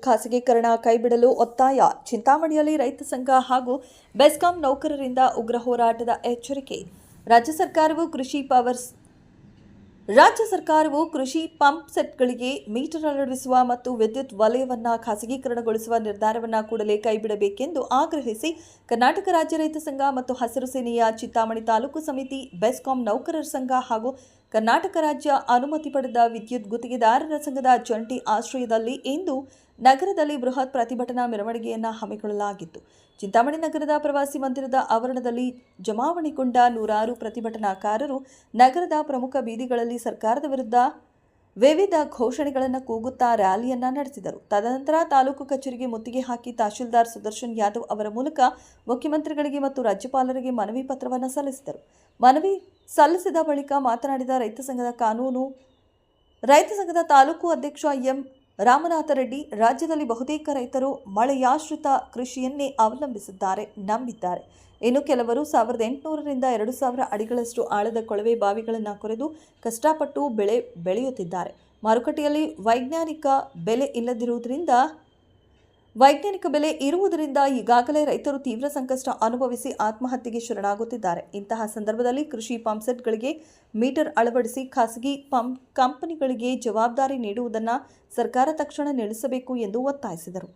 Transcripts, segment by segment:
ಖಾಸಗೀಕರಣ ಕೈಬಿಡಲು ಒತ್ತಾಯ. ಚಿಂತಾಮಣಿಯಲ್ಲಿ ರೈತ ಸಂಘ ಹಾಗೂ ಬೆಸ್ಕಾಂ ನೌಕರರಿಂದ ಉಗ್ರ ಹೋರಾಟದ ಎಚ್ಚರಿಕೆ. ರಾಜ್ಯ ಸರ್ಕಾರವು ಕೃಷಿ ಪಂಪ್ ಸೆಟ್ಗಳಿಗೆ ಮೀಟರ್ ಅಳವಡಿಸುವ ಮತ್ತು ವಿದ್ಯುತ್ ವಲಯವನ್ನು ಖಾಸಗೀಕರಣಗೊಳಿಸುವ ನಿರ್ಧಾರವನ್ನು ಕೂಡಲೇ ಕೈಬಿಡಬೇಕೆಂದು ಆಗ್ರಹಿಸಿ ಕರ್ನಾಟಕ ರಾಜ್ಯ ರೈತ ಸಂಘ ಮತ್ತು ಹಸಿರು ಸೇನೆಯ ಚಿಂತಾಮಣಿ ತಾಲೂಕು ಸಮಿತಿ, ಬೆಸ್ಕಾಂ ನೌಕರರ ಸಂಘ ಹಾಗೂ ಕರ್ನಾಟಕ ರಾಜ್ಯ ಅನುಮತಿ ಪಡೆದ ವಿದ್ಯುತ್ ಗುತ್ತಿಗೆದಾರರ ಸಂಘದ ಜಂಟಿ ಆಶ್ರಯದಲ್ಲಿ ಇಂದು ನಗರದಲ್ಲಿ ಬೃಹತ್ ಪ್ರತಿಭಟನಾ ಮೆರವಣಿಗೆಯನ್ನು ಹಮ್ಮಿಕೊಳ್ಳಲಾಗಿತ್ತು. ಚಿಂತಾಮಣಿ ನಗರದ ಪ್ರವಾಸಿ ಮಂದಿರದ ಆವರಣದಲ್ಲಿ ಜಮಾವಣೆಗೊಂಡ ನೂರಾರು ಪ್ರತಿಭಟನಾಕಾರರು ನಗರದ ಪ್ರಮುಖ ಬೀದಿಗಳಲ್ಲಿ ಸರ್ಕಾರದ ವಿರುದ್ಧ ವಿವಿಧ ಘೋಷಣೆಗಳನ್ನು ಕೂಗುತ್ತಾ ರ್ಯಾಲಿಯನ್ನ ನಡೆಸಿದರು. ತದನಂತರ ತಾಲೂಕು ಕಚೇರಿಗೆ ಮುತ್ತಿಗೆ ಹಾಕಿ ತಹಶೀಲ್ದಾರ್ ಸುದರ್ಶನ್ ಯಾದವ್ ಅವರ ಮೂಲಕ ಮುಖ್ಯಮಂತ್ರಿಗಳಿಗೆ ಮತ್ತು ರಾಜ್ಯಪಾಲರಿಗೆ ಮನವಿ ಪತ್ರವನ್ನು ಸಲ್ಲಿಸಿದರು. ಮನವಿ ಸಲ್ಲಿಸಿದ ಬಳಿಕ ಮಾತನಾಡಿದ ರೈತ ಸಂಘದ ತಾಲೂಕು ಅಧ್ಯಕ್ಷ ಎಂ ರಾಮನಾಥ ರೆಡ್ಡಿ, ರಾಜ್ಯದಲ್ಲಿ ಬಹುತೇಕ ರೈತರು ಮಳೆಯಾಶ್ರಿತ ಕೃಷಿಯನ್ನೇ ಅವಲಂಬಿಸಿದ್ದಾರೆ, ನಂಬಿದ್ದಾರೆ. ಇನ್ನು ಕೆಲವರು 1800ರಿಂದ 2000 ಅಡಿಗಳಷ್ಟು ಆಳದ ಕೊಳವೆ ಬಾವಿಗಳನ್ನು ಕೊರೆದು ಕಷ್ಟಪಟ್ಟು ಬೆಳೆಯುತ್ತಿದ್ದಾರೆ. ಮಾರುಕಟ್ಟೆಯಲ್ಲಿ ವೈಜ್ಞಾನಿಕ ಬೆಲೆ ಇರುವುದರಿಂದ ಈಗಾಗಲೇ ರೈತರು ತೀವ್ರ ಸಂಕಷ್ಟ ಅನುಭವಿಸಿ ಆತ್ಮಹತ್ಯೆಗೆ ಶರಣಾಗುತ್ತಿದ್ದಾರೆ. ಇಂತಹ ಸಂದರ್ಭದಲ್ಲಿ ಕೃಷಿ ಪಂಪ್ಸೆಟ್ಗಳಿಗೆ ಮೀಟರ್ ಅಳವಡಿಸಿ ಖಾಸಗಿ ಪಂಪ್ ಕಂಪನಿಗಳಿಗೆ ಜವಾಬ್ದಾರಿ ನೀಡುವುದನ್ನು ಸರ್ಕಾರ ತಕ್ಷಣ ನಿಲ್ಲಿಸಬೇಕು ಎಂದು ಒತ್ತಾಯಿಸಿದರು.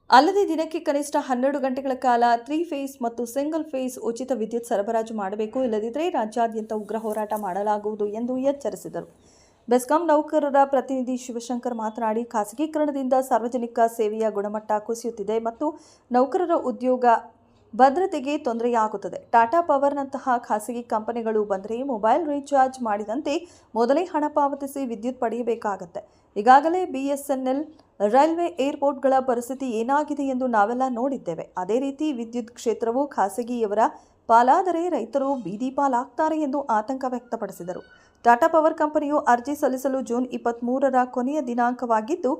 ಅಲ್ಲದೆ ದಿನಕ್ಕೆ ಕನಿಷ್ಠ 12 ಗಂಟೆಗಳ ಕಾಲ 3 ಫೇಸ್ ಮತ್ತು ಸಿಂಗಲ್ ಫೇಸ್ ಉಚಿತ ವಿದ್ಯುತ್ ಸರಬರಾಜು ಮಾಡಬೇಕು, ಇಲ್ಲದಿದ್ದರೆ ರಾಜ್ಯಾದ್ಯಂತ ಉಗ್ರ ಹೋರಾಟ ಮಾಡಲಾಗುವುದು ಎಂದು ಎಚ್ಚರಿಸಿದರು. ಬೆಸ್ಕಾಂ ನೌಕರರ ಪ್ರತಿನಿಧಿ ಶಿವಶಂಕರ್ ಮಾತನಾಡಿ, ಖಾಸಗೀಕರಣದಿಂದ ಸಾರ್ವಜನಿಕ ಸೇವೆಯ ಗುಣಮಟ್ಟ ಕುಸಿಯುತ್ತಿದೆ ಮತ್ತು ನೌಕರರ ಉದ್ಯೋಗ ಭದ್ರತೆಗೆ ತೊಂದರೆಯಾಗುತ್ತದೆ. ಟಾಟಾ ಪವರ್ನಂತಹ ಖಾಸಗಿ ಕಂಪನಿಗಳು ಬಂದರೆ ಮೊಬೈಲ್ ರೀಚಾರ್ಜ್ ಮಾಡಿದಂತೆ ಮೊದಲೇ ಹಣ ಪಾವತಿಸಿ ವಿದ್ಯುತ್ ಪಡೆಯಬೇಕಾಗುತ್ತೆ. ಈಗಾಗಲೇ BSNL, ರೈಲ್ವೆ, ಏರ್ಪೋರ್ಟ್ಗಳ ಪರಿಸ್ಥಿತಿ ಏನಾಗಿದೆ ಎಂದು ನಾವೆಲ್ಲ ನೋಡಿದ್ದೇವೆ. ಅದೇ ರೀತಿ ವಿದ್ಯುತ್ ಕ್ಷೇತ್ರವು ಖಾಸಗಿಯವರ ಪಾಲಾದರೆ ರೈತರು ಬೀದಿ ಪಾಲಾಗ್ತಾರೆ ಎಂದು ಆತಂಕ ವ್ಯಕ್ತಪಡಿಸಿದರು. ಟಾಟಾ ಪವರ್ ಕಂಪನಿಯು ಅರ್ಜಿ ಸಲ್ಲಿಸಲು ಜೂನ್ 23ರ ಕೊನೆಯ ದಿನಾಂಕವಾಗಿದ್ದು,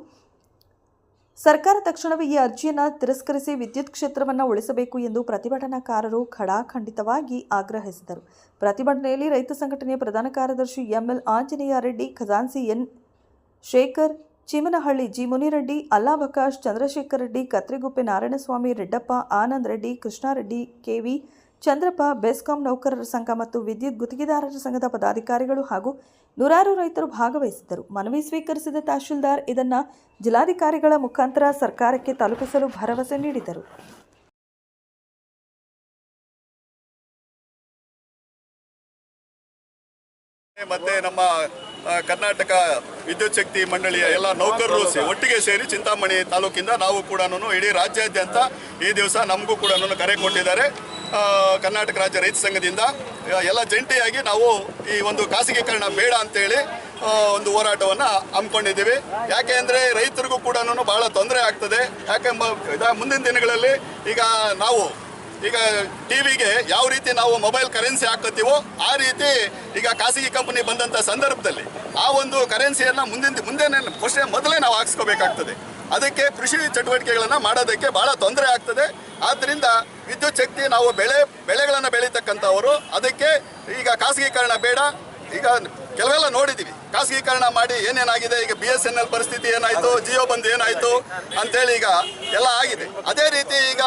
ಸರ್ಕಾರ ತಕ್ಷಣವೇ ಈ ಅರ್ಜಿಯನ್ನು ತಿರಸ್ಕರಿಸಿ ವಿದ್ಯುತ್ ಕ್ಷೇತ್ರವನ್ನು ಉಳಿಸಬೇಕು ಎಂದು ಪ್ರತಿಭಟನಾಕಾರರು ಖಡಾಖಂಡಿತವಾಗಿ ಆಗ್ರಹಿಸಿದರು. ಪ್ರತಿಭಟನೆಯಲ್ಲಿ ರೈತ ಸಂಘಟನೆಯ ಪ್ರಧಾನ ಕಾರ್ಯದರ್ಶಿ ML Anjaneya Reddy, ಖಜಾನ್ಸಿ N Shekhar, ಚಿಮನಹಳ್ಳಿ G Munireddy, ಅಲ್ಲಾಬಕಾಶ್, Chandrashekhar Reddy, Kathriguppe Narayanaswamy, Reddappa, Anand Reddy, Krishnareddy, KV Chandrappa, BESCOM ನೌಕರರ ಸಂಘ ಮತ್ತು ವಿದ್ಯುತ್ ಗುತ್ತಿಗೆದಾರರ ಸಂಘದ ಪದಾಧಿಕಾರಿಗಳು ಹಾಗೂ ನೂರಾರು ರೈತರು ಭಾಗವಹಿಸಿದ್ದರು. ಮನವಿ ಸ್ವೀಕರಿಸಿದ ತಹಶೀಲ್ದಾರ್ ಇದನ್ನು ಜಿಲ್ಲಾಧಿಕಾರಿಗಳ ಮುಖಾಂತರ ಸರ್ಕಾರಕ್ಕೆ ತಲುಪಿಸಲು ಭರವಸೆ ನೀಡಿದರು. ಮತ್ತೆ ನಮ್ಮ ಕರ್ನಾಟಕ ವಿದ್ಯುತ್ ಶಕ್ತಿ ಮಂಡಳಿಯ ಎಲ್ಲ ನೌಕರರು ಒಟ್ಟಿಗೆ ಸೇರಿ ಚಿಂತಾಮಣಿ ತಾಲೂಕಿಂದ ನಾವು ಕೂಡ ಇಡೀ ರಾಜ್ಯಾದ್ಯಂತ ಈ ದಿವಸ ನಮಗೂ ಕೂಡ ಕರೆ ಕೊಟ್ಟಿದ್ದಾರೆ. ಕರ್ನಾಟಕ ರಾಜ್ಯ ರೈತ ಸಂಘದಿಂದ ಎಲ್ಲ ಜಂಟಿಯಾಗಿ ನಾವು ಈ ಒಂದು ಖಾಸಗೀಕರಣ ಬೇಡ ಅಂತೇಳಿ ಒಂದು ಹೋರಾಟವನ್ನು ಹಮ್ಮಿಕೊಂಡಿದ್ದೀವಿ. ಯಾಕೆ ಅಂದರೆ ರೈತರಿಗೂ ಕೂಡ ಭಾಳ ತೊಂದರೆ ಆಗ್ತದೆ. ಯಾಕೆಂಬ ಮುಂದಿನ ದಿನಗಳಲ್ಲಿ ಈಗ ಟಿವಿಗೆ ಯಾವ ರೀತಿ ನಾವು ಮೊಬೈಲ್ ಕರೆನ್ಸಿ ಹಾಕತ್ತೀವೋ ಆ ರೀತಿ ಈಗ ಖಾಸಗಿ ಕಂಪನಿ ಬಂದಂಥ ಸಂದರ್ಭದಲ್ಲಿ ಆ ಒಂದು ಕರೆನ್ಸಿಯನ್ನು ಮೊದಲೇ ನಾವು ಹಾಕ್ಸ್ಕೋಬೇಕಾಗ್ತದೆ. ಅದಕ್ಕೆ ಕೃಷಿ ಚಟುವಟಿಕೆಗಳನ್ನು ಮಾಡೋದಕ್ಕೆ ಭಾಳ ತೊಂದರೆ ಆಗ್ತದೆ. ಆದ್ದರಿಂದ ವಿದ್ಯುತ್ ಶಕ್ತಿ ನಾವು ಬೆಳೆಗಳನ್ನು ಬೆಳೀತಕ್ಕಂಥವರು, ಅದಕ್ಕೆ ಈಗ ಖಾಸಗೀಕರಣ ಬೇಡ. ಈಗ ಕೆಲವೆಲ್ಲ ನೋಡಿದ್ದೀವಿ, ಖಾಸಗೀಕರಣ ಮಾಡಿ ಏನೇನಾಗಿದೆ. ಈಗ BSNL ಪರಿಸ್ಥಿತಿ ಏನಾಯಿತು, ಜಿಯೋ ಬಂದು ಏನಾಯಿತು ಅಂತೇಳಿ ಈಗ ಎಲ್ಲ ಆಗಿದೆ. ಅದೇ ರೀತಿ ಈಗ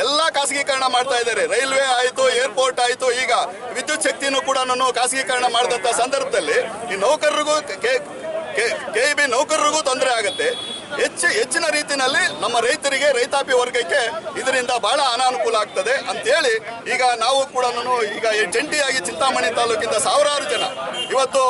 ಎಲ್ಲ ಖಾಸಗೀಕರಣ ಮಾಡ್ತಾ ಇದ್ದಾರೆ. ರೈಲ್ವೆ ಆಯಿತು, ಏರ್ಪೋರ್ಟ್ ಆಯಿತು, ಈಗ ವಿದ್ಯುತ್ ಶಕ್ತಿನೂ ಕೂಡ ಖಾಸಗೀಕರಣ ಮಾಡಿದಂಥ ಸಂದರ್ಭದಲ್ಲಿ ಈ ನೌಕರರಿಗೂ KEB ನೌಕರರಿಗೂ ತೊಂದರೆ ಆಗುತ್ತೆ. ಹೆಚ್ಚಿನ ರೀತಿಯಲ್ಲಿ ನಮ್ಮ ರೈತರಿಗೆ, ರೈತಾಪಿ ವರ್ಗಕ್ಕೆ ಇದರಿಂದ ಬಹಳ ಅನಾನುಕೂಲ ಆಗ್ತದೆ ಅಂತೇಳಿ ಈಗ ನಾವು ಕೂಡ ಈಗ ಜಂಟಿಯಾಗಿ ಚಿಂತಾಮಣಿ ತಾಲೂಕಿಂದ ಸಾವಿರಾರು ಜನ ಇವತ್ತು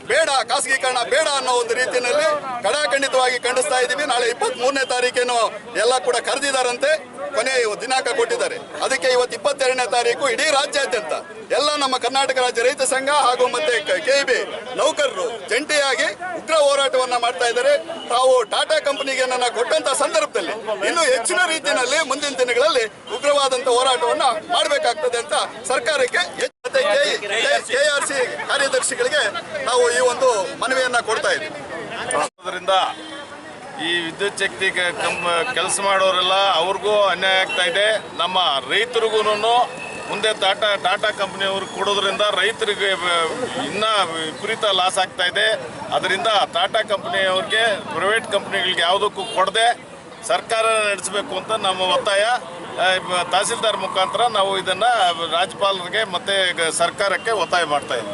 ಬೇಡ, ಖಾಸಗೀಕರಣ ಬೇಡ ಅನ್ನೋ ಒಂದು ರೀತಿಯಲ್ಲಿ ಖಡಾಖಂಡಿತವಾಗಿ ಖಂಡಿಸ್ತಾ ಇದ್ದೀವಿ. ನಾಳೆ 23ನೇ ತಾರೀಕೇನು ಎಲ್ಲ ಕೂಡ ಕರೆದಿದ್ದಾರಂತೆ, ಕೊನೆ ದಿನಾಂಕ ಕೊಟ್ಟಿದ್ದಾರೆ. ಅದಕ್ಕೆ ಇವತ್ತು 22ನೇ ತಾರೀಕು ಇಡೀ ರಾಜ್ಯಾದ್ಯಂತ ಎಲ್ಲ ನಮ್ಮ ಕರ್ನಾಟಕ ರಾಜ್ಯ ರೈತ ಸಂಘ ಹಾಗೂ ಮತ್ತೆ KEB ನೌಕರರು ಜಂಟಿಯಾಗಿ ಉಗ್ರ ಹೋರಾಟವನ್ನ ಮಾಡ್ತಾ ಇದ್ದಾರೆ. ತಾವು ಟಾಟಾ ಕಂಪನಿಗೆ ನನ್ನ ಕೊಟ್ಟಂತ ಸಂದರ್ಭದಲ್ಲಿ ಇನ್ನೂ ಹೆಚ್ಚಿನ ರೀತಿಯಲ್ಲಿ ಮುಂದಿನ ದಿನಗಳಲ್ಲಿ ಉಗ್ರವಾದಂತ ಹೋರಾಟವನ್ನ ಮಾಡಬೇಕಾಗ್ತದೆ ಅಂತ ಸರ್ಕಾರಕ್ಕೆ KRC ಕಾರ್ಯದರ್ಶಿಗಳಿಗೆ ನಾವು ಈ ಒಂದು ಮನವಿಯನ್ನ ಕೊಡ್ತಾ ಇದ್ದೀವಿ. ಅದರಿಂದ ಈ ವಿದ್ಯುತ್ ಶಕ್ತಿ ಕೆಲಸ ಮಾಡೋರೆಲ್ಲ ಅವ್ರಿಗೂ ಅನ್ಯಾಯ ಆಗ್ತಾ ಇದೆ. ನಮ್ಮ ರೈತರಿಗೂ ಮುಂದೆ ಟಾಟಾ ಕಂಪ್ನಿಯವ್ರಿಗೆ ಕೊಡೋದ್ರಿಂದ ರೈತರಿಗೆ ಇನ್ನೂ ವಿಪರೀತ ಲಾಸ್ ಆಗ್ತಾ ಇದೆ. ಅದರಿಂದ ಟಾಟಾ ಕಂಪ್ನಿಯವ್ರಿಗೆ ಪ್ರೈವೇಟ್ ಕಂಪ್ನಿಗಳಿಗೆ ಯಾವುದಕ್ಕೂ ಕೊಡದೆ ಸರ್ಕಾರ ನಡೆಸಬೇಕು ಅಂತ ನಮ್ಮ ಒತ್ತಾಯ. ತಹಸೀಲ್ದಾರ್ ಮುಖಾಂತರ ನಾವು ಇದನ್ನು ರಾಜ್ಯಪಾಲರಿಗೆ ಮತ್ತು ಸರ್ಕಾರಕ್ಕೆ ಒತ್ತಾಯ ಮಾಡ್ತಾ ಇದ್ದೀವಿ.